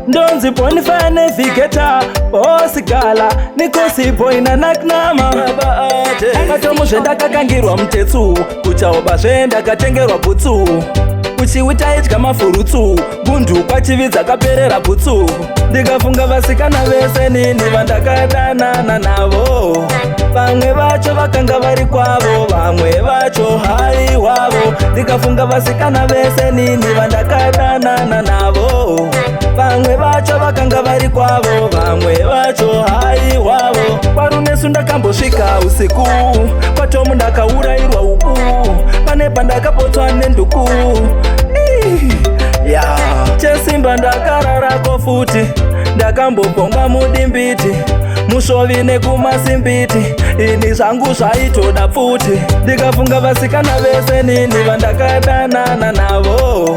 Ndonzi Bonify Navigator Osigala Nikosi Boina Naknama Katomo Shenda Kakangirwa Mtetsu Kuchaoba Shenda Katengerwa Butsu Kuchiwita ichika mafurutsu Bundu kwa chividza kaperera butsu Ndikafunga vasikana vese nini vandakadanana navo Vamwe vacho vakanga vari kwavo Vamwe vacho hai wavo Ndikafunga vasikana vese nini vandakadanana navo Vamwe vacho vakanga vari kwavo Vamwe vacho hai wavo Kwarunesu ndakambosvika usiku Kwatomu ndakaurayirwa uku Pane pandakapotswa nenduku Chesimba ndakararako futi Ndakambobonga mudimbiti Mushovi nekumasimbiti Ini zvangu zvaitoda pfuti Ndikafunga vasikana vese nini vandakadanana navo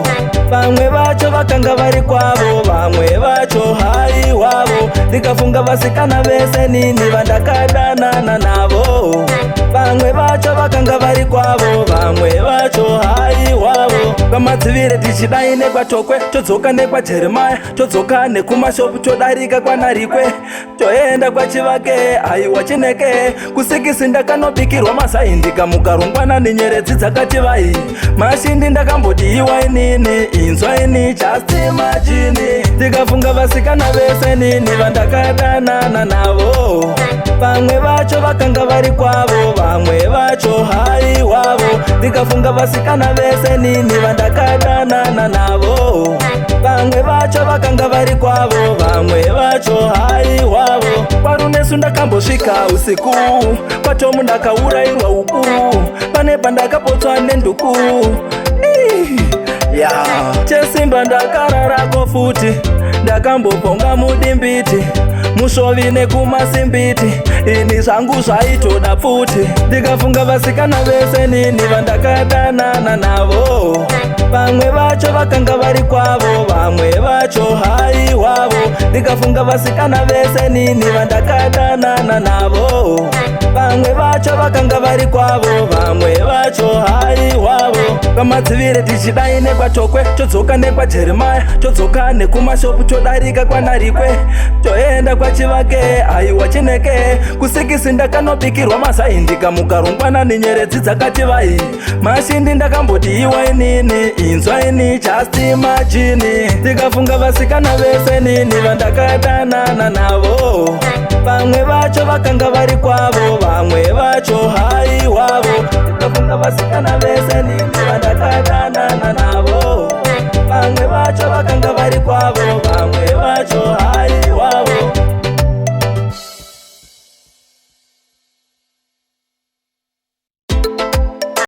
Vamwe vacho vakanga vari kwavo Vamwe vacho hai wavo Ndikafunga vasikana vese nini vandakadanana navo Vamwe vacho vakanga vari kwavo Vamwe vacho hai wavo Kwamadzivire tichidai nekwatokwe Todzoka nekwajeremaya Todzoka nekumashopu todarika kwanarikwe Toenda kwachivake aiwa chineke Kusikisi ndakanobikirwa masai Ndikamukarungwana nenyeredzi dzakati vai Mashindi ndakambodiwa inini Inzwa ini just imagine Ndikafunga vasikana vese nini vandakadanana navo Vamwe vacho vakanga vari kwavo Vamwe vacho hai wavo Ndikafunga vasikana vese nini vandakadanana navo Vamwe vacho vakanga vari kwavo Vamwe vacho hai wavo Kwarunesu ndakambosvika usiku Kwatomu ndakaurayirwa uku Pane pandakapotswa nenduku Chesimba ndakararako futi Ndakambobonga mudimbiti Mushovi nekumasimbiti Ini zvangu zvaitoda pfuti Ndikafunga vasikana vese nini vandakadanana navo Vamwe vacho vakanga vari kwavo Vamwe vacho hai wavo Ndikafunga vasikana vese nini vandakadanana navo Vamwe vacho vakanga vari kwavo Vamwe vacho hai wavo Kwamadzivire tichidai nekwatokwe Todzoka nekwajeremaya Todzoka nekumashopu todarika kwanarikwe Toenda kwachivake aiwa chineke Kusikisi ndakanobikirwa masai Ndikamukarungwana nenyeredzi dzakati vai Mashindi ndakambodiwa inini Inzwa ini just imagine Ndikafunga vasikana vese nini vandakadanana navo Vamwe vacho vakanga vari kwavo Vamwe vacho hai wavo Ndikafunga vasikana vese nini vandakadanana navo Vamwe vacho vakanga